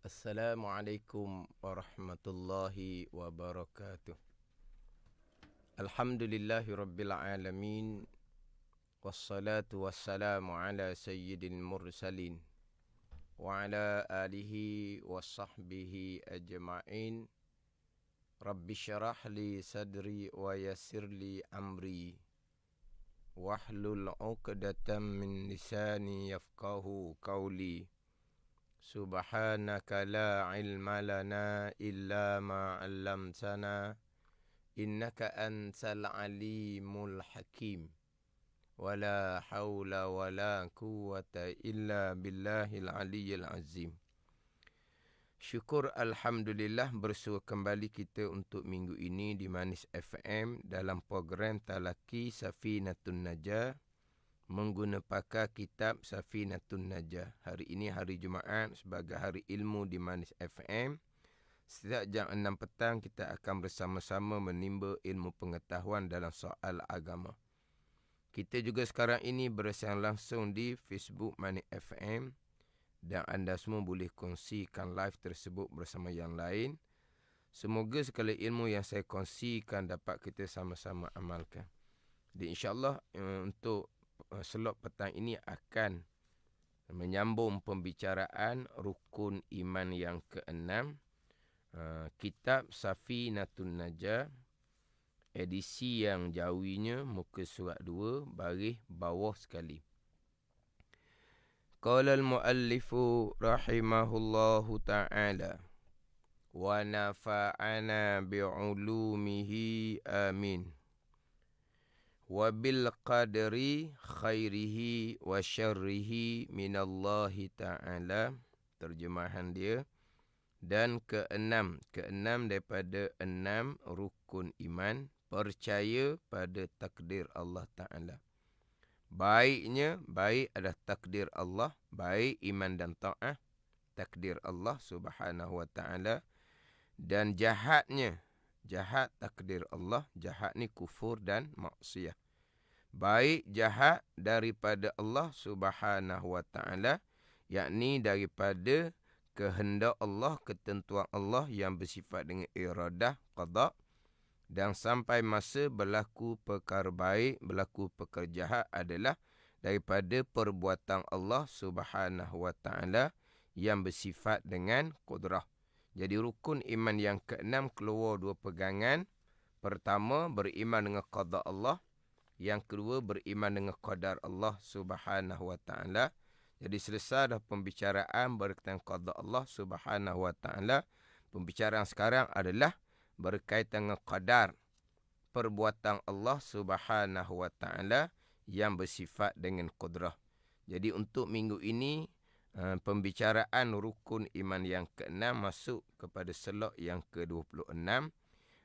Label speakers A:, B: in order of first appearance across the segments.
A: Assalamualaikum warahmatullahi wabarakatuh. Alhamdulillahi rabbil alamin. Wassalatu wassalamu ala sayyidil mursalin wa ala alihi wa sahbihi ajma'in. Rabbi syarah li sadri wa yassir li amri wahlul 'uqdatam min lisani yafqahu qawli. Subhanaka la ilma lana illa ma 'allamtana innaka antal alimul hakim. Wala haula wala quwwata illa billahil aliyyil azim. Syukur alhamdulillah bersua kembali kita untuk minggu ini di Manis FM dalam program Talaki Safinatun Najah mengguna pakar kitab Safinatun Najah. Hari ini hari Jumaat sebagai hari ilmu di Manis FM. Setiap jam 6 petang kita akan bersama-sama menimba ilmu pengetahuan dalam soal agama. Kita juga sekarang ini bersiaran langsung di Facebook Manis FM dan anda semua boleh kongsikan live tersebut bersama yang lain. Semoga segala ilmu yang saya kongsikan dapat kita sama-sama amalkan. Dan insyaAllah untuk slot petang ini akan menyambung pembicaraan rukun iman yang ke-6, kitab Safinatun Najah, edisi yang jawinya muka surat 2 baris bawah sekali. Qala al-muallifu rahimahullahu ta'ala wa nafa'ana bi'ulumihi amin. Wa bil qadri khairihi wa syarrihi minallahi ta'ala. Terjemahan dia. Dan keenam daripada 6 rukun iman, percaya pada takdir Allah Ta'ala. Baiknya, baik adalah takdir Allah, baik iman dan ta'ah, takdir Allah Subhanahu wa Ta'ala. Dan jahatnya, jahat takdir Allah, jahat ni kufur dan maksiyah. Baik jahat daripada Allah Subhanahu wa Ta'ala, yakni daripada kehendak Allah, ketentuan Allah yang bersifat dengan iradah, qada, dan sampai masa berlaku perkara baik, berlaku perkara jahat adalah daripada perbuatan Allah Subhanahu wa Ta'ala yang bersifat dengan qudrah. Jadi rukun iman yang ke-6 keluar 2 pegangan. Pertama, beriman dengan qada Allah. Yang kedua, beriman dengan qadar Allah Subhanahu wa Ta'ala. Jadi selesai dah pembicaraan berkaitan qada Allah Subhanahu wa Ta'ala. Pembicaraan sekarang adalah berkaitan dengan qadar perbuatan Allah Subhanahu wa Ta'ala yang bersifat dengan qudrah. Jadi untuk minggu ini, pembicaraan rukun iman yang ke-6 masuk kepada slot yang ke-26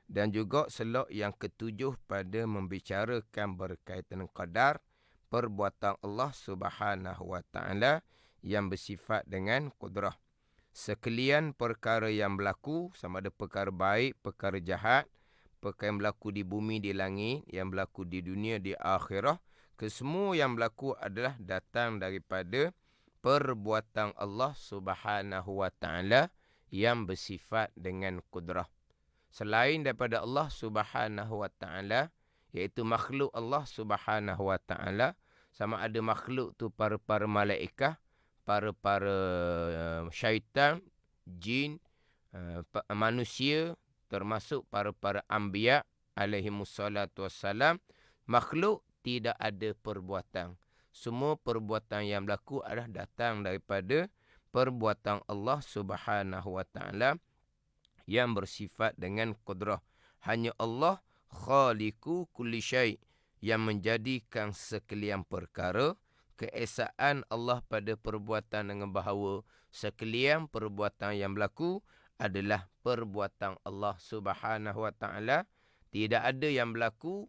A: dan juga slot yang ke-7 pada membicarakan berkaitan dengan qadar perbuatan Allah Subhanahu wa Ta'ala yang bersifat dengan qudrah. Sekalian perkara yang berlaku, sama ada perkara baik, perkara jahat, perkara yang berlaku di bumi, di langit, yang berlaku di dunia, di akhirah, kesemua yang berlaku adalah datang daripada perbuatan Allah Subhanahu wa Ta'ala yang bersifat dengan qudrah. Selain daripada Allah Subhanahu wa Ta'ala, iaitu makhluk Allah Subhanahu wa Ta'ala, sama ada makhluk tu para malaikat, para syaitan, jin, manusia, termasuk para anbiya alaihimussalatu wassalam, makhluk tidak ada perbuatan. Semua perbuatan yang berlaku adalah datang daripada perbuatan Allah Subhanahu wa Ta'ala yang bersifat dengan qudrah. Hanya Allah khaliqu kulli syai' yang menjadikan sekalian perkara. Keesaan Allah pada perbuatan dengan bahawa sekalian perbuatan yang berlaku adalah perbuatan Allah Subhanahu wa Ta'ala. Tidak ada yang berlaku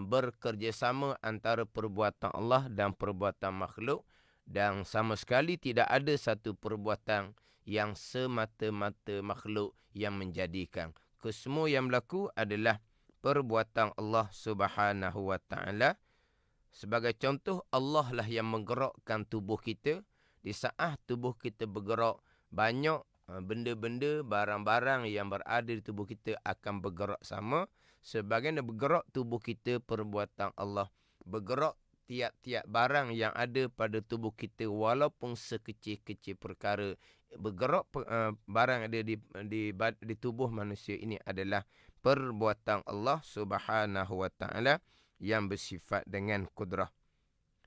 A: bekerjasama antara perbuatan Allah dan perbuatan makhluk, dan sama sekali tidak ada satu perbuatan yang semata-mata makhluk yang menjadikan. Kesemua yang berlaku adalah perbuatan Allah Subhanahu wa Ta'ala. Sebagai contoh, Allah lah yang menggerakkan tubuh kita. Di saat tubuh kita bergerak, banyak benda-benda, barang-barang yang berada di tubuh kita akan bergerak sama. Sebagaimana bergerak tubuh kita perbuatan Allah. Bergerak tiap-tiap barang yang ada pada tubuh kita walaupun sekecil-kecil perkara. Bergerak barang ada di tubuh manusia ini adalah perbuatan Allah Subhanahu wa ta'ala yang bersifat dengan kudrah.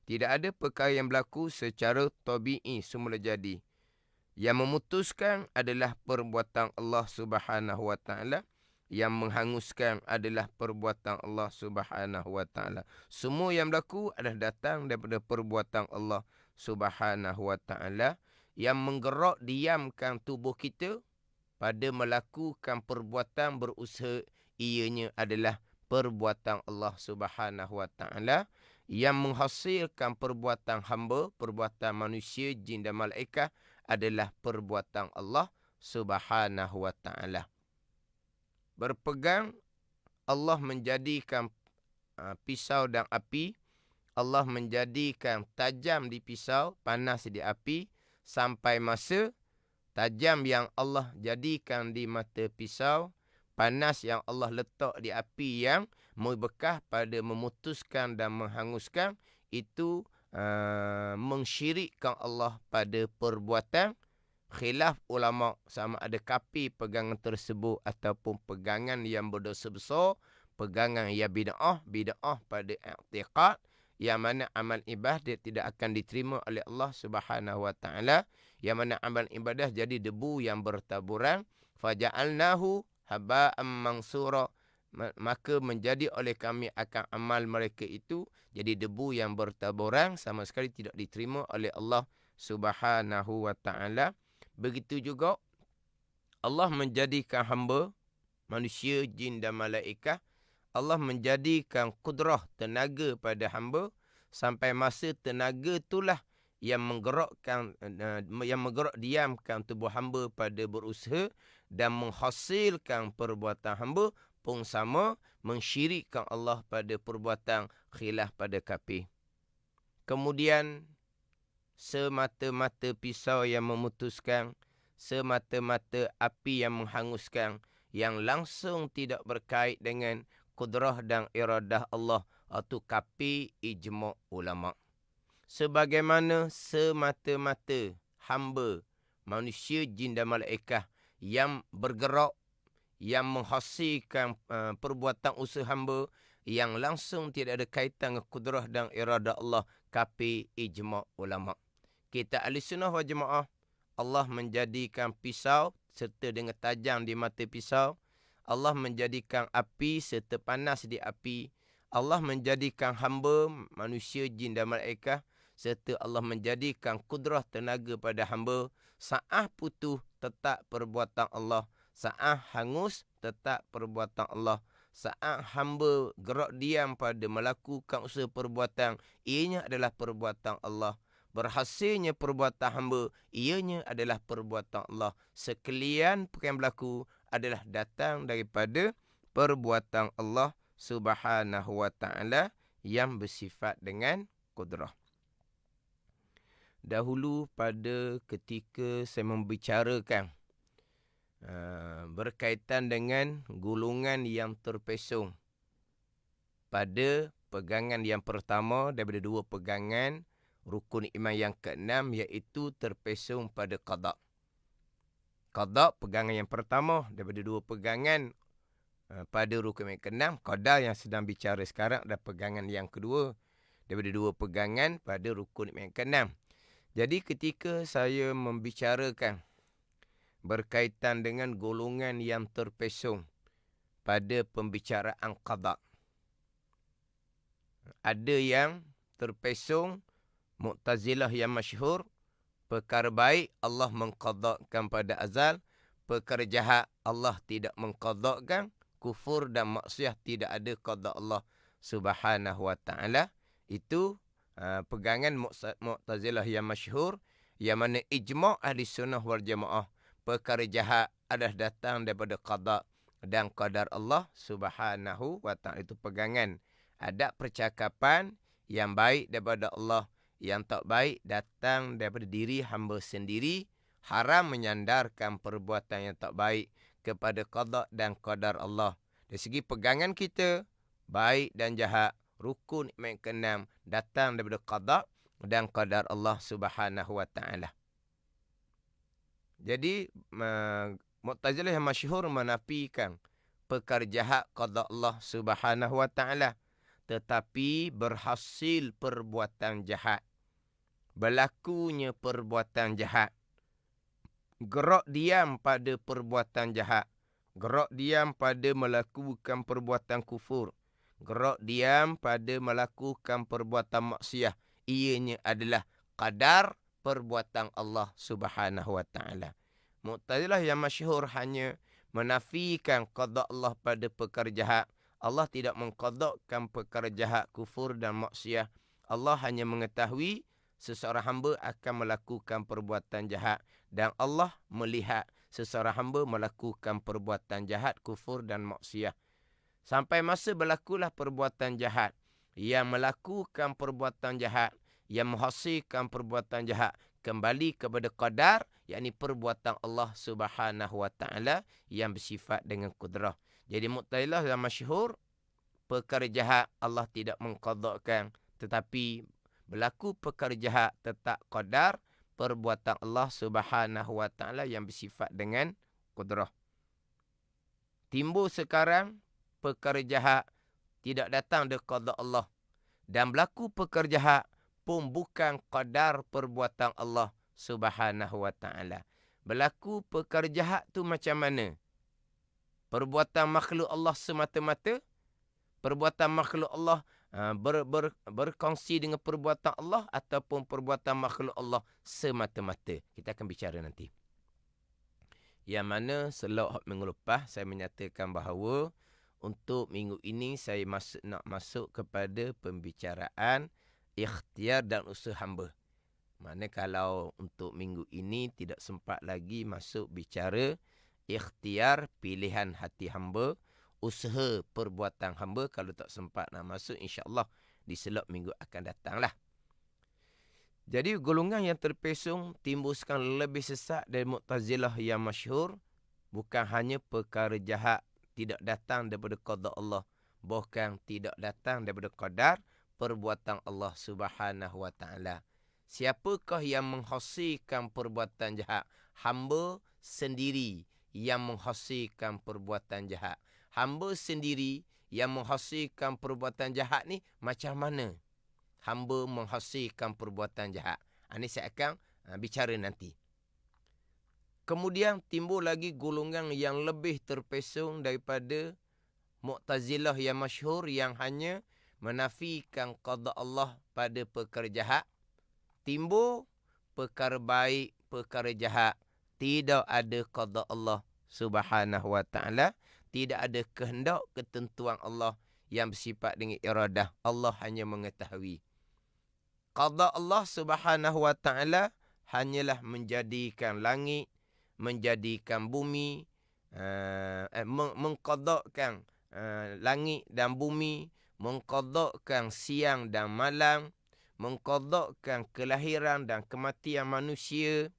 A: Tidak ada perkara yang berlaku secara tabi'i semula jadi. Yang memutuskan adalah perbuatan Allah Subhanahu wa ta'ala. Yang menghanguskan adalah perbuatan Allah Subhanahu wa ta'ala. Semua yang berlaku adalah datang daripada perbuatan Allah Subhanahu wa ta'ala. Yang menggerak diamkan tubuh kita pada melakukan perbuatan berusaha, ianya adalah perbuatan Allah Subhanahu wa ta'ala. Yang menghasilkan perbuatan hamba, perbuatan manusia, jin dan malaikat adalah perbuatan Allah Subhanahu wa ta'ala. Berpegang, Allah menjadikan pisau dan api. Allah menjadikan tajam di pisau, panas di api, sampai masa tajam yang Allah jadikan di mata pisau, panas yang Allah letak di api yang membekas pada memutuskan dan menghanguskan, itu mensyirikkan Allah pada perbuatan. Khilaf ulama sama ada kafir pegangan tersebut ataupun pegangan yang berdosa besar, pegangan yang bid'ah pada i'tiqad, yang mana amal ibadah tidak akan diterima oleh Allah Subhanahu wa ta'ala, yang mana amal ibadah jadi debu yang bertaburan, faja'alnahu haba'an mansura, maka menjadi oleh kami akan amal mereka itu jadi debu yang bertaburan, sama sekali tidak diterima oleh Allah Subhanahu wa ta'ala. Begitu juga Allah menjadikan hamba, manusia, jin dan malaikat, Allah menjadikan kudrah, tenaga pada hamba, sampai masa tenaga itulah yang menggerakkan, yang menggerak diamkan tubuh hamba pada berusaha dan menghasilkan perbuatan hamba pun sama, mensyirikkan Allah pada perbuatan, khilaf pada kafir. Kemudian semata-mata pisau yang memutuskan, semata-mata api yang menghanguskan, yang langsung tidak berkait dengan kudrah dan iradah Allah, atau kafir ijma' ulama'. Sebagaimana semata-mata hamba, manusia, jin dan malaikat yang bergerak, yang menghasilkan perbuatan usaha hamba, yang langsung tidak ada kaitan dengan kudrah dan iradah Allah, kafir ijma' ulama'. Kita ahli sunnah wal jamaah, Allah menjadikan pisau serta dengan tajam di mata pisau. Allah menjadikan api serta panas di api. Allah menjadikan hamba, manusia, jin dan malaikat, serta Allah menjadikan kudrah, tenaga pada hamba. Sa'ah putuh tetap perbuatan Allah, sa'ah hangus tetap perbuatan Allah. Saat hamba gerak diam pada melakukan usaha perbuatan, ianya adalah perbuatan Allah. Berhasilnya perbuatan hamba, ianya adalah perbuatan Allah. Sekalian perkara yang berlaku adalah datang daripada perbuatan Allah Subhanahu wa ta'ala yang bersifat dengan kudrah. Dahulu pada ketika saya membicarakan berkaitan dengan golongan yang terpesong pada pegangan yang pertama daripada dua pegangan rukun iman yang keenam, iaitu terpesong pada qada. Qada pegangan yang pertama daripada dua pegangan pada rukun iman yang keenam. Qada yang sedang bicara sekarang adalah pegangan yang kedua daripada dua pegangan pada rukun iman yang keenam. Jadi ketika saya membicarakan berkaitan dengan golongan yang terpesong pada pembicaraan qada, ada yang terpesong Mu'tazilah yang masyhur, perkara baik Allah mengqadakkan pada azal, perkara jahat Allah tidak mengqadakkan, kufur dan maksiat tidak ada qada Allah Subhanahu wa ta'ala. Itu pegangan Mu'tazilah yang masyhur, yang mana ijma' ahli sunnah wal jamaah, perkara jahat adalah datang daripada qada dan qadar Allah Subhanahu wa ta'ala. Itu pegangan. Ada percakapan yang baik daripada Allah, yang tak baik datang daripada diri hamba sendiri. haram menyandarkan perbuatan yang tak baik kepada qada dan qadar Allah. Dari segi pegangan kita, baik dan jahat, rukun iman yang keenam datang daripada qada dan qadar Allah Subhanahu wa taala. Jadi Mu'tazilah yang masyhur menafikan perkara jahat qada Allah Subhanahu wa taala, tetapi berhasil perbuatan jahat, berlakunya perbuatan jahat, gerak diam pada perbuatan jahat, gerak diam pada melakukan perbuatan kufur, gerak diam pada melakukan perbuatan maksiat, ianya adalah qadar perbuatan Allah Subhanahu wa taala. Mu'tazilah yang masyhur hanya menafikan qada Allah pada perkara jahat. Allah tidak mengqadakkan perkara jahat, kufur dan maksiat. Allah hanya mengetahui seseorang hamba akan melakukan perbuatan jahat, dan Allah melihat seseorang hamba melakukan perbuatan jahat, kufur dan maksiat. Sampai masa berlakulah perbuatan jahat, yang melakukan perbuatan jahat, yang menghasilkan perbuatan jahat, kembali kepada qadar, yakni perbuatan Allah Subhanahu wa taala yang bersifat dengan kudrah. Jadi Mu'tazilah yang masyhur, perkara jahat Allah tidak mengqadakkan, tetapi berlaku perkara jahat tetap qadar perbuatan Allah Subhanahu wa taala yang bersifat dengan kudrah. Timbul sekarang perkara jahat tidak datang dari qada Allah, dan berlaku perkara jahat pun bukan qadar perbuatan Allah Subhanahu wa taala. Berlaku perkara jahat tu macam mana? Perbuatan makhluk Allah semata-mata, perbuatan makhluk Allah berkongsi dengan perbuatan Allah, ataupun perbuatan makhluk Allah semata-mata. Kita akan bicara nanti. Yang mana selok minggu lepas saya menyatakan bahawa untuk minggu ini saya nak masuk kepada pembicaraan ikhtiar dan usaha hamba. Mana kalau untuk minggu ini tidak sempat lagi masuk bicara ikhtiar, pilihan hati hamba, usaha perbuatan hamba, kalau tak sempat nak masuk, insya-Allah di selok minggu akan datanglah. Jadi golongan yang terpesong timbulkan lebih sesat dari Mu'tazilah yang masyhur, bukan hanya perkara jahat tidak datang daripada qada Allah, bahkan tidak datang daripada qadar perbuatan Allah Subhanahu wa taala. Siapakah yang menghasilkan perbuatan jahat? Hamba sendiri yang menghasilkan perbuatan jahat. Hamba sendiri yang menghasilkan perbuatan jahat ni macam mana hamba menghasilkan perbuatan jahat? Ini saya akan bicara nanti. Kemudian timbul lagi golongan yang lebih terpesong daripada Mu'tazilah yang masyhur, yang hanya menafikan qada Allah pada perkara jahat. Timbul perkara baik, perkara jahat, tidak ada qada Allah Subhanahu wa taala, tidak ada kehendak ketentuan Allah yang bersifat dengan iradah. Allah hanya mengetahui. Qada Allah Subhanahu wa taala hanyalah menjadikan langit, menjadikan bumi, mengqadakkan langit dan bumi, mengqadakkan siang dan malam, mengqadakkan kelahiran dan kematian manusia,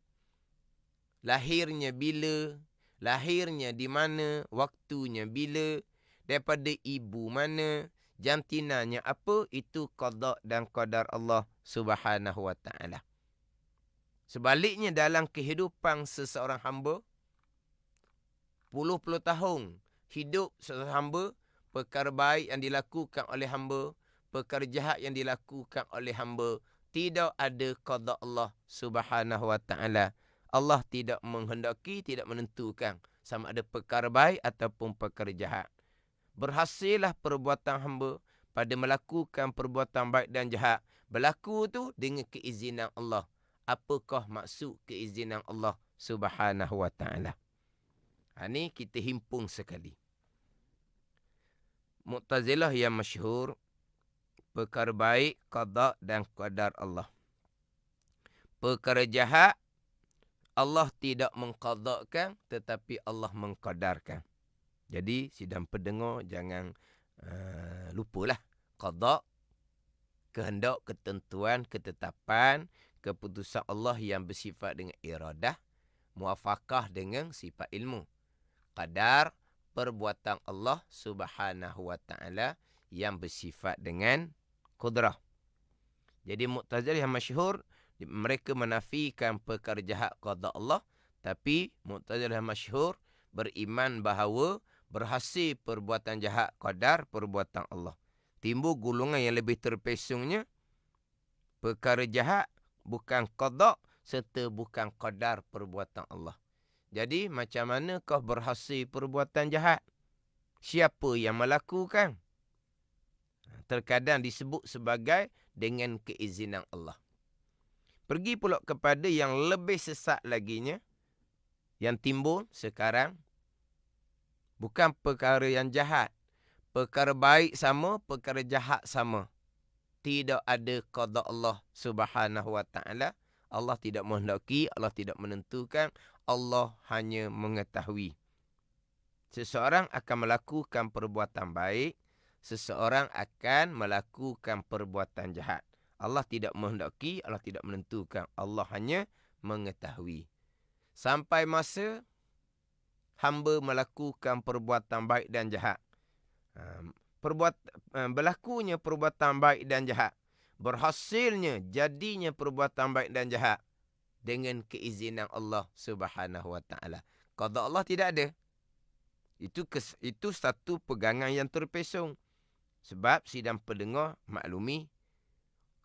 A: lahirnya bila, lahirnya di mana, waktunya bila, daripada ibu mana, jantinanya apa, itu qada dan qadar Allah Subhanahu wa taala. Sebaliknya dalam kehidupan seseorang hamba, puluh-puluh tahun hidup seseorang hamba, perkara baik yang dilakukan oleh hamba, perkara jahat yang dilakukan oleh hamba, tidak ada qada Allah Subhanahu wa taala. Allah tidak menghendaki, tidak menentukan sama ada perkara baik ataupun perkara jahat. Berhasillah perbuatan hamba pada melakukan perbuatan baik dan jahat. Berlaku tu dengan keizinan Allah. Apakah maksud keizinan Allah Subhanahu wa taala? Ini kita himpun sekali. Mu'tazilah yang masyhur, perkara baik qada dan qadar Allah. Perkara jahat Allah tidak mengqadakkan, tetapi Allah mengqadarkan. Jadi sidang pendengar jangan lupalah qada, kehendak, ketentuan, ketetapan, keputusan Allah yang bersifat dengan iradah. muafakah dengan sifat ilmu. Qadar perbuatan Allah Subhanahu wa taala yang bersifat dengan qudrah. Jadi Mu'tazilah yang masyhur, mereka menafikan perkara jahat qada Allah, tapi Mu'tazilah yang masyhur beriman bahawa berhasil perbuatan jahat qadar perbuatan Allah. Timbul golongan yang lebih terpesongnya, perkara jahat bukan qada serta bukan qadar perbuatan Allah. Jadi macam mana kau berhasil perbuatan jahat? Siapa yang melakukan? Terkadang disebut sebagai dengan keizinan Allah. Pergi pula kepada yang lebih sesat laginya, yang timbul sekarang, bukan perkara yang jahat. Perkara baik sama, perkara jahat sama. Tidak ada qada Allah Subhanahu wa taala. Allah tidak menghendaki, Allah tidak menentukan, Allah hanya mengetahui. Seseorang akan melakukan perbuatan baik, seseorang akan melakukan perbuatan jahat. Allah tidak menghendaki, Allah tidak menentukan, Allah hanya mengetahui. Sampai masa hamba melakukan perbuatan baik dan jahat. Berlakunya perbuatan baik dan jahat, berhasilnya jadinya perbuatan baik dan jahat dengan keizinan Allah Subhanahu wa taala. Qada Allah tidak ada. Itu satu pegangan yang terpesong. Sebab sidang pendengar maklumi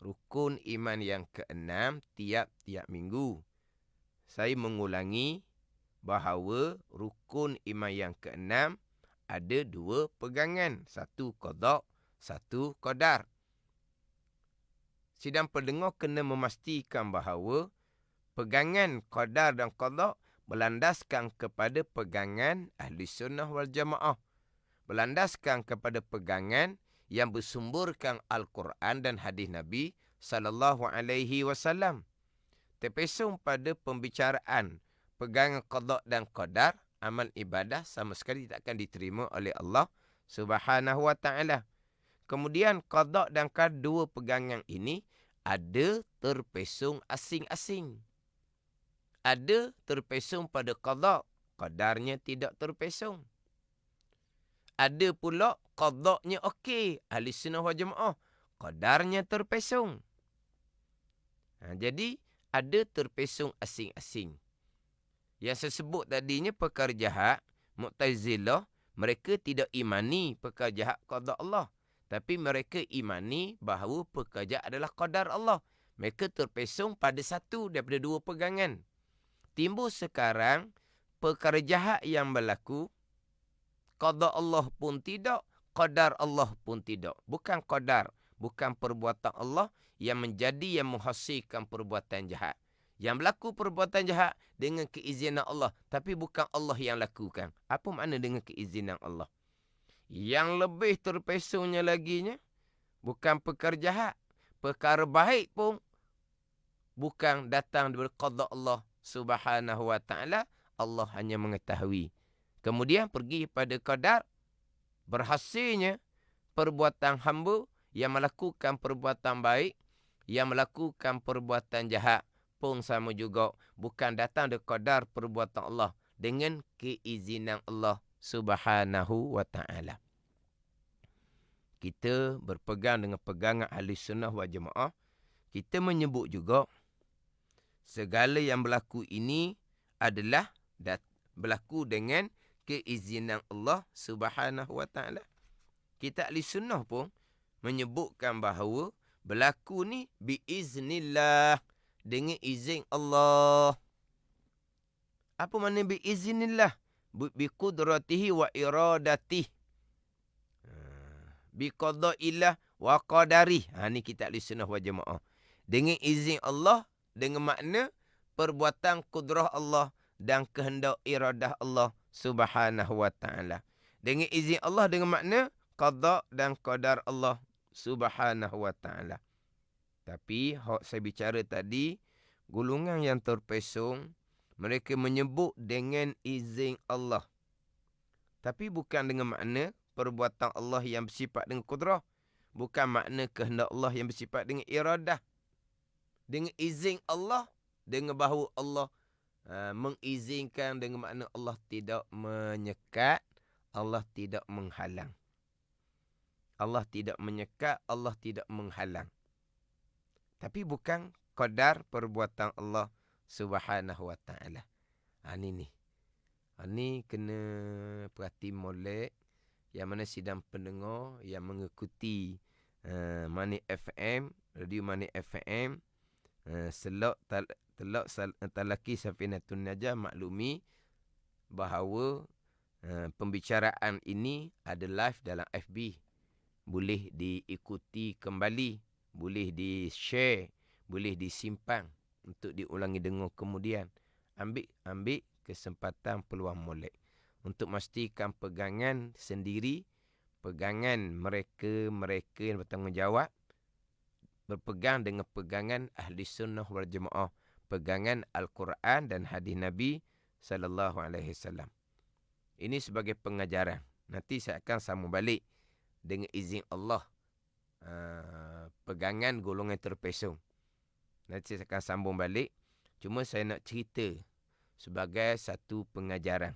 A: rukun iman yang keenam tiap-tiap minggu. Saya mengulangi bahawa rukun iman yang keenam ada dua pegangan. Satu qada, satu qadar. Sidang pendengar kena memastikan bahawa pegangan qadar dan qada berlandaskan kepada pegangan Ahli Sunnah wal Jamaah. Berlandaskan kepada pegangan yang bersumberkan Al-Quran dan hadis Nabi sallallahu alaihi wasallam. Terpesong pada pembicaraan pegangan qada dan qadar, amal ibadah sama sekali tak akan diterima oleh Allah Subhanahu wa taala. Kemudian qada dan qadar, dua pegangan ini ada terpesong asing-asing. Ada terpesong pada qada, qadarnya tidak terpesong. Ada pula qadanya okey, Ahli Sunnah wal Jamaah, qadarnya terpesong. Jadi ada terpesong asing-asing. Yang saya sebut tadinya perkara jahat, Mu'tazilah, mereka tidak imani perkara jahat qada Allah. Tapi mereka imani bahawa perkara jahat adalah qadar Allah. Mereka terpesong pada satu daripada dua pegangan. Timbul sekarang perkara jahat yang berlaku, qada Allah pun tidak, qadar Allah pun tidak. Bukan qadar, bukan perbuatan Allah yang menjadi yang menghasilkan perbuatan jahat. Yang berlaku perbuatan jahat dengan keizinan Allah, tapi bukan Allah yang lakukan. Apa makna dengan keizinan Allah? Yang lebih terpesongnya laginya, bukan perkara jahat, perkara baik pun bukan datang dari qada Allah Subhanahu wa taala, Allah hanya mengetahui. Kemudian pergi pada qadar, berhasilnya perbuatan hamba yang melakukan perbuatan baik, yang melakukan perbuatan jahat pun sama juga, bukan datang dari qadar perbuatan Allah, dengan keizinan Allah Subhanahu wa taala. Kita berpegang dengan pegangan Ahli Sunnah wal Jamaah. Kita menyebut juga segala yang berlaku ini adalah berlaku dengan keizinan Allah Subhanahu wa taala. Kita Ahli Sunnah pun menyebutkan bahawa berlaku ni biiznillah, dengan izin Allah. Apa makna biiznillah? Biqudratihi wa iradatihi. Biqada'illah wa qadarih. Ni kita Ahli Sunnah wal Jamaah. Dengan izin Allah, dengan makna perbuatan kudrah Allah dan kehendak iradah Allah Subhanahu wa taala. Dengan izin Allah, dengan makna qada dan qadar Allah Subhanahu wa taala. Tapi saya bicara tadi, golongan yang terpesong, mereka menyebut dengan izin Allah. Tapi bukan dengan makna perbuatan Allah yang bersifat dengan kudrah. Bukan makna kehendak Allah yang bersifat dengan iradah. Dengan izin Allah, dengan bahawa Allah mengizinkan dengan makna Allah tidak menyekat, Allah tidak menghalang. Allah tidak menyekat, Allah tidak menghalang. Tapi bukan qadar perbuatan Allah Subhanahu wa taala. Ni. Ni kena perhati molek. Yang mana sidang pendengar yang mengikuti Money FM, Radio Money FM, telak talaki Safinatun Najah maklumi bahawa pembicaraan ini ada live dalam FB. Boleh diikuti kembali, boleh di-share, boleh disimpan untuk diulangi dengar kemudian. Ambil kesempatan peluang molek untuk memastikan pegangan sendiri, pegangan mereka yang bertanggungjawab, berpegang dengan pegangan Ahli Sunnah wal Jamaah, pegangan Al-Quran dan hadis Nabi sallallahu alaihi wasallam. Ini sebagai pengajaran. Nanti saya akan sambung balik dengan izin Allah pegangan golongan terpesong. Nanti saya akan sambung balik. Cuma saya nak cerita sebagai satu pengajaran.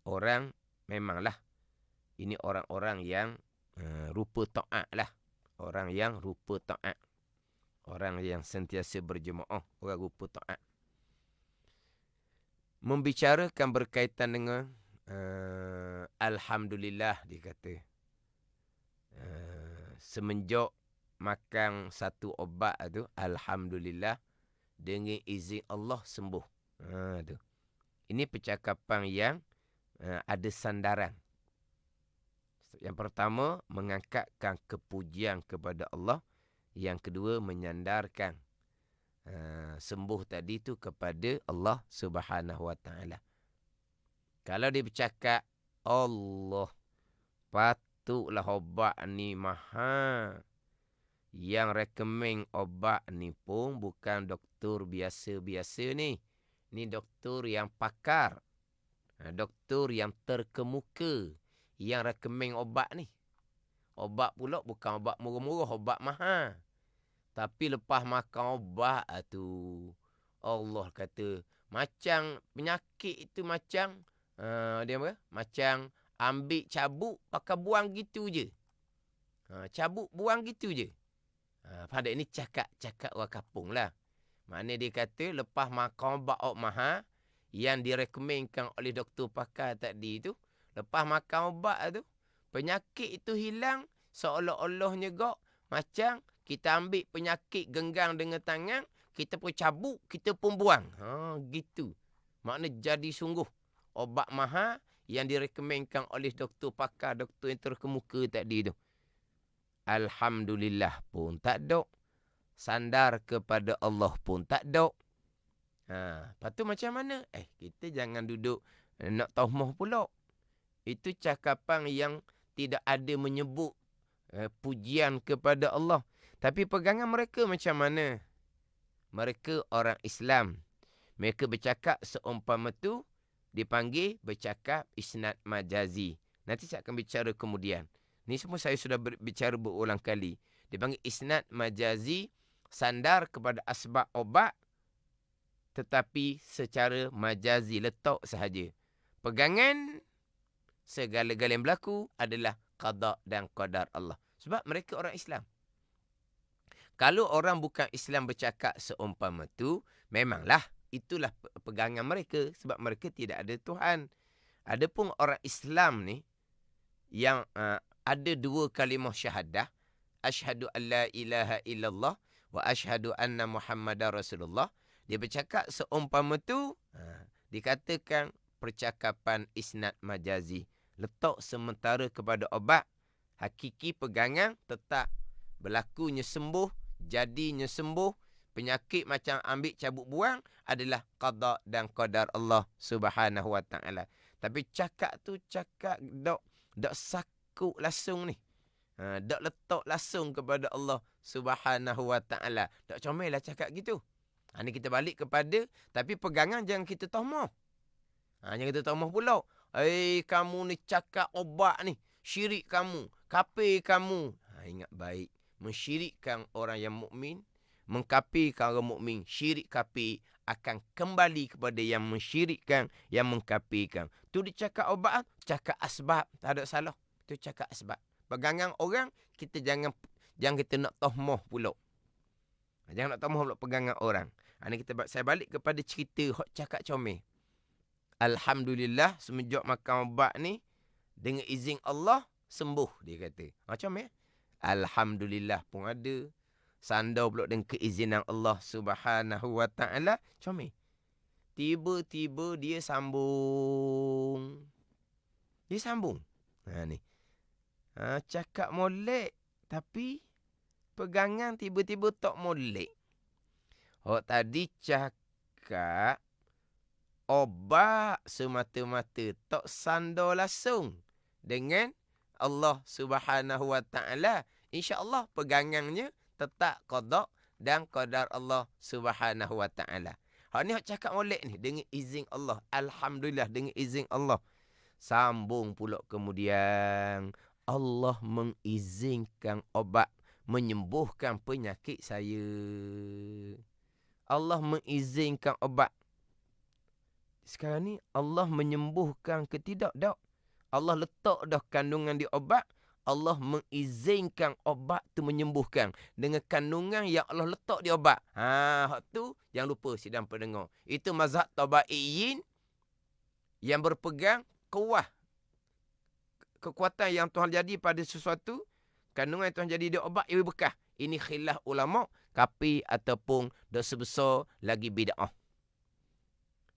A: Orang memanglah ini orang-orang yang rupa taat lah. Orang yang rupa taat. Orang yang sentiasa berjemaah. Orang rupa taat. Membicarakan berkaitan dengan Alhamdulillah dia kata. Semenjak makan satu obat tu, Alhamdulillah, dengan izin Allah sembuh. Tu. Ini percakapan yang ada sandaran. Yang pertama, mengangkatkan kepujian kepada Allah. Yang kedua, menyandarkan sembuh tadi tu kepada Allah Subhanahu wa taala. Kalau dia bercakap Allah, patutlah obat ni mahal. Yang rekomen obat ni pun bukan doktor biasa-biasa ni. Ni doktor yang pakar. Doktor yang terkemuka yang rekomen obat ni. Obat pula bukan obat murah-murah, obat mahal. Tapi lepas makan obat tu, Allah kata, macam penyakit itu macam, dia apa? Macam ambil cabuk, pakai buang gitu je. Cabuk, buang gitu je. Pada ini cakap orang kampung lah. Maknanya dia kata, lepas makan obat mahal, yang direkomenkan oleh doktor pakar tadi tu, lepas makan obat tu, penyakit itu hilang, seolah-olah nyegak, macam kita ambil penyakit genggang dengan tangan, kita pun cabuk, kita pun buang. Gitu. Maknanya jadi sungguh obat mahal yang direkomenkan oleh doktor pakar, doktor yang terkemuka tadi tu. Alhamdulillah pun tak ada. Sandar kepada Allah pun tak ada. Lepas tu macam mana? Kita jangan duduk nak tahmah pula. Itu cakapan yang tidak ada menyebut pujian kepada Allah. Tapi pegangan mereka macam mana? Mereka orang Islam. Mereka bercakap seumpama tu dipanggil bercakap isnad majazi. Nanti saya akan bicara kemudian. Ni semua saya sudah bicara berulang kali. Dipanggil isnad majazi, sandar kepada asbab obat tetapi secara majazi, letak sahaja. Pegangan segala-gala yang berlaku adalah qada dan qadar Allah. Sebab mereka orang Islam. Kalau orang bukan Islam bercakap seumpama tu, memanglah itulah pegangan mereka. Sebab mereka tidak ada Tuhan. Adapun orang Islam ni, yang ada dua kalimah syahadah, asyhadu an la ilaha illallah wa asyhadu anna Muhammadar Rasulullah, dia bercakap seumpama tu, dikatakan percakapan isnad majazi. Letak sementara kepada obat, hakiki pegangan tetap berlakunya sembuh, jadinya sembuh, penyakit macam ambil cabut buang adalah qada dan qadar Allah Subhanahu wa taala. Tapi cakap tu cakap dak sakut langsung ni. Dak letak langsung kepada Allah Subhanahu wa taala. Dak comellah cakap gitu. Ni kita balik kepada, tapi pegangan jangan kita tahmah. Jangan kita tahmah pula. Kamu ni cakap obat ni, syirik kamu, kafir kamu. Ingat baik, mensyirikkan orang yang mukmin, mengkafirkan orang mukmin, syirik kafir akan kembali kepada yang mensyirikkan, yang mengkafirkan. Tu dicakap obat, cakap asbab, tak ada salah. Tu cakap asbab. Pegangan orang, kita jangan kita nak tohmoh pula. Jangan nak tohmoh pula pegangan orang. Ini saya balik kepada cerita hok cakap comel. Alhamdulillah semenjak makan ubat ni, dengan izin Allah sembuh, dia kata. Macam Alhamdulillah pun ada. Sandau pula dengan keizinan Allah Subhanahu wa taala. Comel. Tiba-tiba dia sambung. Dia sambung. Ni. Cakap molek tapi pegangan tiba-tiba tak molek. Hok tadi cakap obat semata-mata tak sandar langsung dengan Allah Subhanahu wa taala. Insya-Allah pegangannya tetap qada dan qadar Allah Subhanahu wa taala. Hak ni hak cakap molek ni dengan izin Allah. Alhamdulillah dengan izin Allah. Sambung pula kemudian Allah mengizinkan obat menyembuhkan penyakit saya. Allah mengizinkan obat. Sekarang ni Allah menyembuhkan ke tidak? Tak. Allah letak dah kandungan di obat. Allah mengizinkan obat tu menyembuhkan dengan kandungan yang Allah letak di obat. Hak tu jangan lupa sidang pendengar. Itu mazhab tabaiyin yang berpegang kuah. Kekuatan yang Tuhan jadi pada sesuatu, kandungan yang Tuhan jadi di obat, ia bekah. Ini khilaf ulama, kafir ataupun dosa besar lagi bid'ah.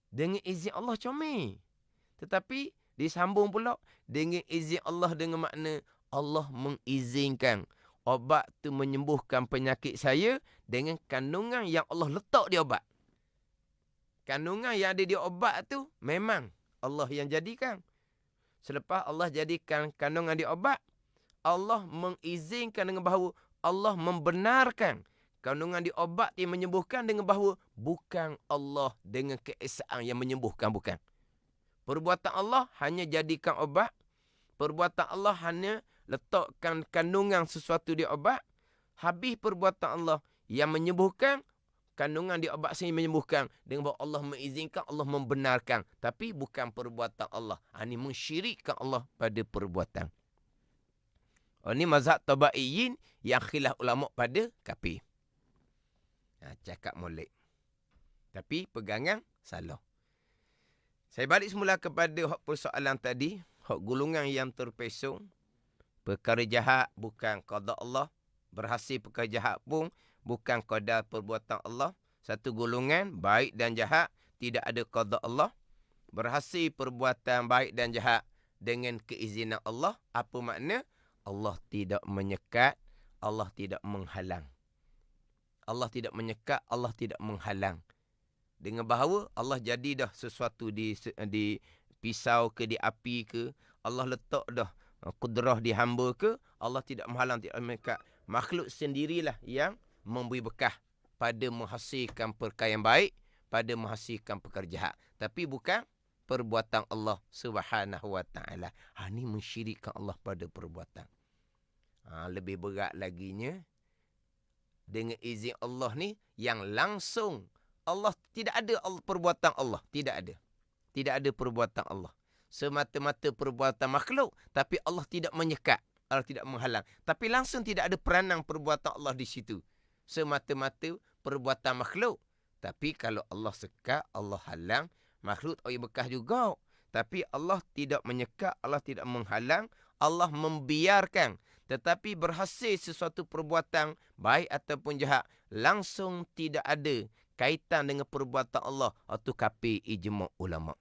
A: Dengan izin Allah comel. Tetapi disambung pula dengan izin Allah dengan makna Allah mengizinkan obat tu menyembuhkan penyakit saya dengan kandungan yang Allah letak di obat. Kandungan yang ada di obat tu memang Allah yang jadikan. Selepas Allah jadikan kandungan di obat, Allah mengizinkan dengan bahawa Allah membenarkan kandungan di obat yang menyembuhkan dengan bahawa bukan Allah dengan keesaan yang menyembuhkan, bukan. Perbuatan Allah hanya jadikan obat. Perbuatan Allah hanya letakkan kandungan sesuatu di obat. Habis perbuatan Allah yang menyembuhkan, kandungan di obat sini menyembuhkan. Dengan bahawa Allah mengizinkan, Allah membenarkan. Tapi bukan perbuatan Allah. Ini mensyirikkan Allah pada perbuatan. Ini mazhab tabaiyin yang khilaf ulama pada kafir. Cakap molek. Tapi pegangan salah. Saya balik semula kepada persoalan tadi. Hak golongan yang terpesong. Perkara jahat bukan qada Allah. Berhasil perkara jahat pun bukan qadar perbuatan Allah. Satu golongan baik dan jahat tidak ada qada Allah. Berhasil perbuatan baik dan jahat dengan keizinan Allah. Apa makna? Allah tidak menyekat, Allah tidak menghalang. Allah tidak menyekat, Allah tidak menghalang. Dengan bahawa Allah jadi dah sesuatu di pisau ke, di api ke, Allah letak dah kudrah di hamba ke, Allah tidak menghalang, tidak menyekat. Makhluk sendirilah yang memberi bekah pada menghasilkan perkara yang baik, pada menghasilkan perkara jahat. Tapi bukan perbuatan Allah Subhanahu wa taala. Ini mensyirikkan Allah pada perbuatan. Lebih berat laginya dengan izin Allah ni yang langsung Allah tidak ada perbuatan Allah, tidak ada. Tidak ada perbuatan Allah. Semata-mata perbuatan makhluk, tapi Allah tidak menyekat, Allah tidak menghalang. Tapi langsung tidak ada peranan perbuatan Allah di situ. Semata-mata perbuatan makhluk. Tapi kalau Allah sekat, Allah halang, makhluk tak boleh bekas juga. Tapi Allah tidak menyekat, Allah tidak menghalang, Allah membiarkan. Tetapi berhasil sesuatu perbuatan baik ataupun jahat, langsung tidak ada kaitan dengan perbuatan Allah. Itu kafir ijma' ulama.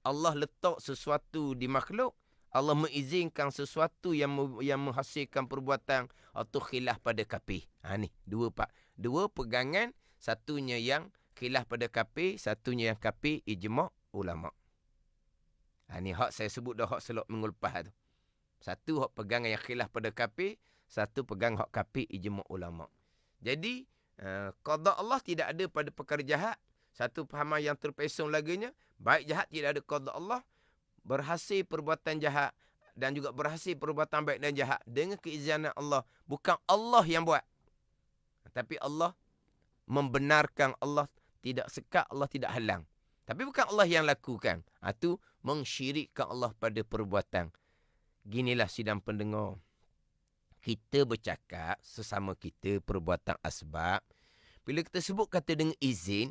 A: Allah letak sesuatu di makhluk, Allah mengizinkan sesuatu yang menghasilkan perbuatan, atau khilaf pada kafir. Ni dua pegangan, satunya yang khilaf pada kafir, satunya yang kafir ijma' ulama. Ni hak saya sebut dah, hak selok minggu lepas tu. Satu hak pegangan yang khilaf pada kafir, satu pegang hak kafir ijma' ulama. Jadi qada Allah tidak ada pada perkara jahat. Satu pahaman yang terpesong laginya, baik jahat tidak ada qada Allah. Berhasil perbuatan jahat dan juga berhasil perbuatan baik dan jahat dengan keizinan Allah. Bukan Allah yang buat, tapi Allah membenarkan, Allah tidak sekat, Allah tidak halang. Tapi bukan Allah yang lakukan. Itu mengsyirikkan Allah pada perbuatan. Ginilah sidang pendengar. Kita bercakap sesama kita perbuatan asbab. Bila kita sebut kata dengan izin,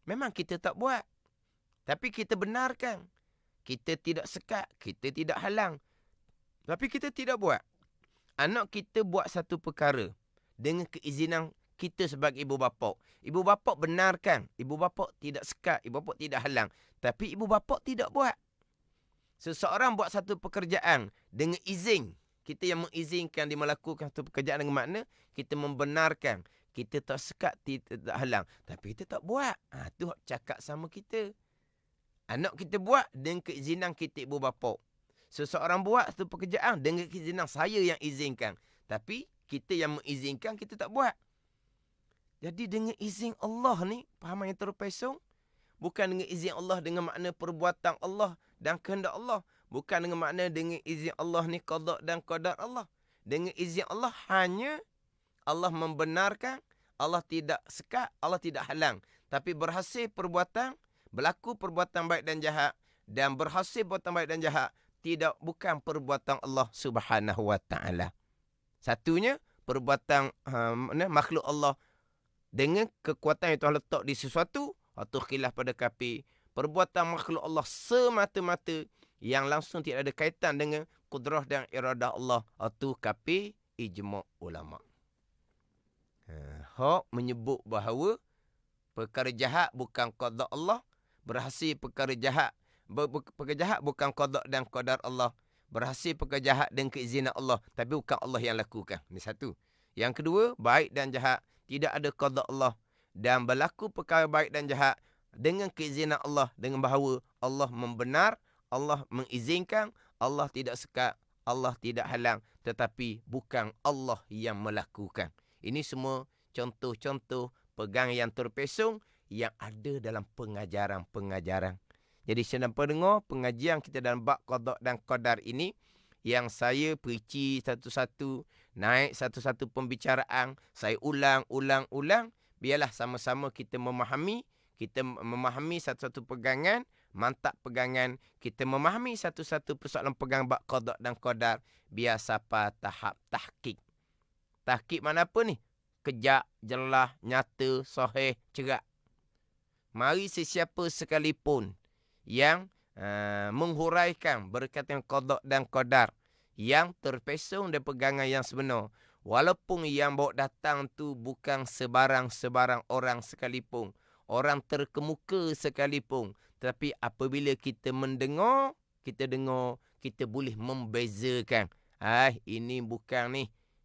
A: memang kita tak buat. Tapi kita benarkan. Kita tidak sekat, kita tidak halang. Tapi kita tidak buat. Anak kita buat satu perkara dengan keizinan kita sebagai ibu bapa. Ibu bapa benarkan. Ibu bapa tidak sekat, ibu bapa tidak halang. Tapi ibu bapa tidak buat. Seseorang buat satu pekerjaan dengan izin. Kita yang mengizinkan dia melakukan satu pekerjaan dengan makna kita membenarkan. Kita tak sekat, tidak halang. Tapi kita tak buat. Itu cakap sama kita. Anak kita buat dengan keizinan kita ibu bapa. Seseorang buat satu pekerjaan dengan keizinan saya yang izinkan. Tapi kita yang mengizinkan, kita tak buat. Jadi dengan izin Allah ni, fahaman yang terpesong. Bukan dengan izin Allah dengan makna perbuatan Allah dan kehendak Allah. Bukan dengan makna dengan izin Allah ni qada dan qadar Allah. Dengan izin Allah hanya Allah membenarkan, Allah tidak sekat, Allah tidak halang. Tapi berhasil perbuatan, berlaku perbuatan baik dan jahat, dan berhasil perbuatan baik dan jahat, bukan perbuatan Allah Subhanahu wa taala. Satunya perbuatan makhluk Allah dengan kekuatan yang Tuhan letak di sesuatu, atau khilaf pada kafir. Perbuatan makhluk Allah semata-mata yang langsung tidak ada kaitan dengan kudrah dan iradah Allah, atau kafir ijma' ulama. Hak menyebut bahawa perkara jahat bukan qada Allah, berhasil perkara jahat bukan qada dan qadar Allah, berhasil perkara jahat dengan keizinan Allah, tapi bukan Allah yang lakukan. Ini satu. Yang kedua, baik dan jahat tidak ada qada Allah, dan berlaku perkara baik dan jahat dengan keizinan Allah, dengan bahawa Allah membenar, Allah mengizinkan, Allah tidak sekat, Allah tidak halang, tetapi bukan Allah yang melakukan. Ini semua contoh-contoh pegang yang terpesong yang ada dalam pengajaran-pengajaran. Jadi sedang pendengar pengajian kita dalam bab qada dan qadar ini, yang saya perici satu-satu, naik satu-satu pembicaraan, saya ulang, biarlah sama-sama kita memahami satu-satu pegangan, mantap pegangan, kita memahami satu-satu persoalan pegang bab qada dan qadar, biar sampai tahap tahqiq. Tahqiq mana apa ni? Kejak, jelas, nyata, sahih, cerak. Mari sesiapa sekalipun yang menghuraikan berkaitan qada dan qadar, yang terpesong dari pegangan yang sebenar, walaupun yang bawa datang tu bukan sebarang-sebarang orang sekalipun, orang terkemuka sekalipun, tapi apabila kita mendengar, kita boleh membezakan.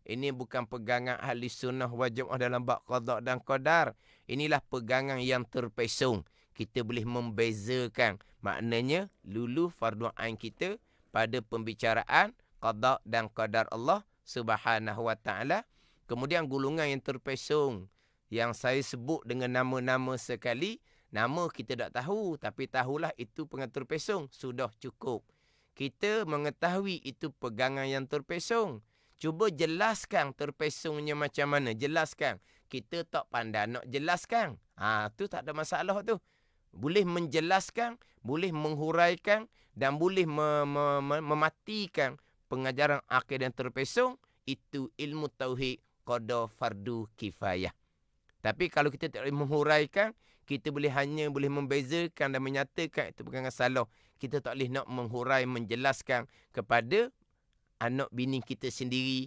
A: Ini bukan pegangan ahli sunnah wal jamaah dalam bab qada dan qadar. Inilah pegangan yang terpesong. Kita boleh membezakan. Maknanya, lulu fardu ain kita pada pembicaraan qada dan qadar Allah Subhanahu wa taala. Kemudian golongan yang terpesong, yang saya sebut dengan nama-nama sekali, nama kita tak tahu, tapi tahulah itu pegangan terpesong, sudah cukup. Kita mengetahui itu pegangan yang terpesong. Cuba jelaskan terpesongnya macam mana. Jelaskan. Kita tak pandai nak jelaskan. Tu tak ada masalah tu. Boleh menjelaskan, boleh menghuraikan, dan boleh mematikan pengajaran akidah yang terpesong. Itu ilmu tauhid qada fardu kifayah. Tapi kalau kita tak boleh menghuraikan, kita hanya boleh membezakan dan menyatakan itu pegangan salah. Kita tak boleh nak menghurai, menjelaskan kepada anak bini kita sendiri,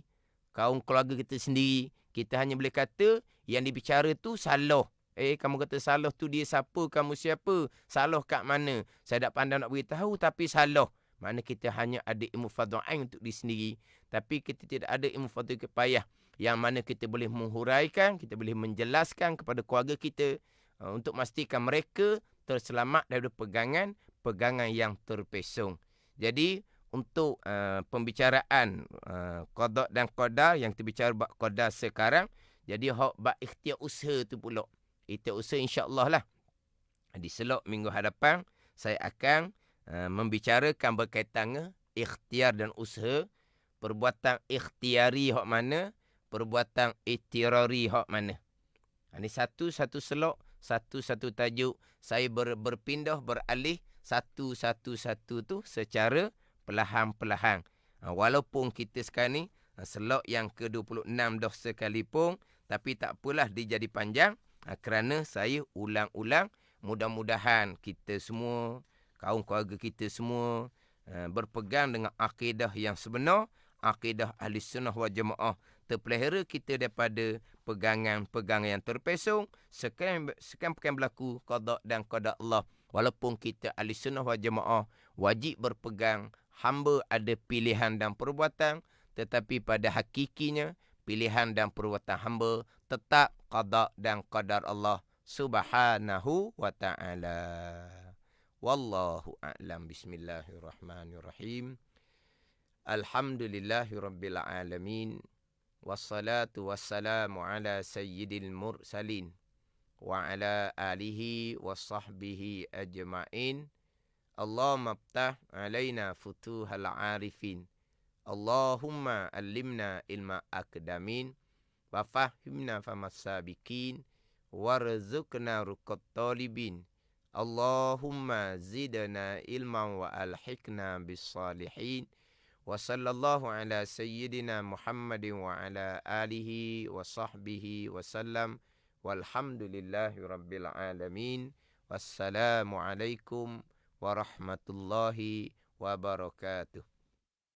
A: kaum keluarga kita sendiri. Kita hanya boleh kata yang dibicara tu salah. Kamu kata salah tu dia siapa, kamu siapa? Salah kat mana? Saya tak pandai nak beritahu, tapi salah. Makna kita hanya ada ilmu fardhu ain untuk diri sendiri, tapi kita tidak ada ilmu fardhu kifayah, yang mana kita boleh menghuraikan, kita boleh menjelaskan kepada keluarga kita untuk memastikan mereka terselamat daripada pegangan yang terpesong. Jadi untuk pembicaraan qada dan qadar, yang kita bicara bab qadar sekarang, jadi bab ikhtiar usaha tu pula. Ikhtiar usaha insya-Allah lah. Di selok minggu hadapan saya akan membicarakan berkaitan ikhtiar dan usaha, perbuatan ikhtiari hak mana, perbuatan ikhtirari hak mana. Ini satu-satu selok, satu-satu tajuk. Saya berpindah, beralih satu-satu tu secara perlahan-perlahan. Walaupun kita sekarang ni selok yang ke-26 dah sekalipun, tapi tak apalah dia jadi panjang, kerana saya ulang-ulang. Mudah-mudahan kita semua, kaum keluarga kita semua berpegang dengan akidah yang sebenar, akidah ahli sunnah wal jamaah, terpelihara kita daripada pegangan-pegangan yang terpesong. Sekian berlaku qada dan qada Allah. Walaupun kita ahli sunnah wal jamaah, wajib berpegang. Hamba ada pilihan dan perbuatan, tetapi pada hakikinya pilihan dan perbuatan hamba tetap qada dan qadar Allah Subhanahu wa ta'ala. Wallahu a'lam. Bismillahirrahmanirrahim. Alhamdulillahirabbil alamin. Wassalatu wassalamu ala sayyidil mursalin wa ala alihi wa sahbihi ajma'in. Allahumma aftah alaina futuhal arifin. Allahumma allimna ilma akdamin. Wa fahimna famas sabiqin. Warzuqna ruqat talibin. Allahumma zidna ilman wa alhiqna bis salihin. Wa sallallahu ala sayyidina Muhammadin wa ala alihi wa sahbihi wa sallam. Walhamdulillahi rabbil alamin. Wassalamu alaikum warahmatullahi wabarakatuh.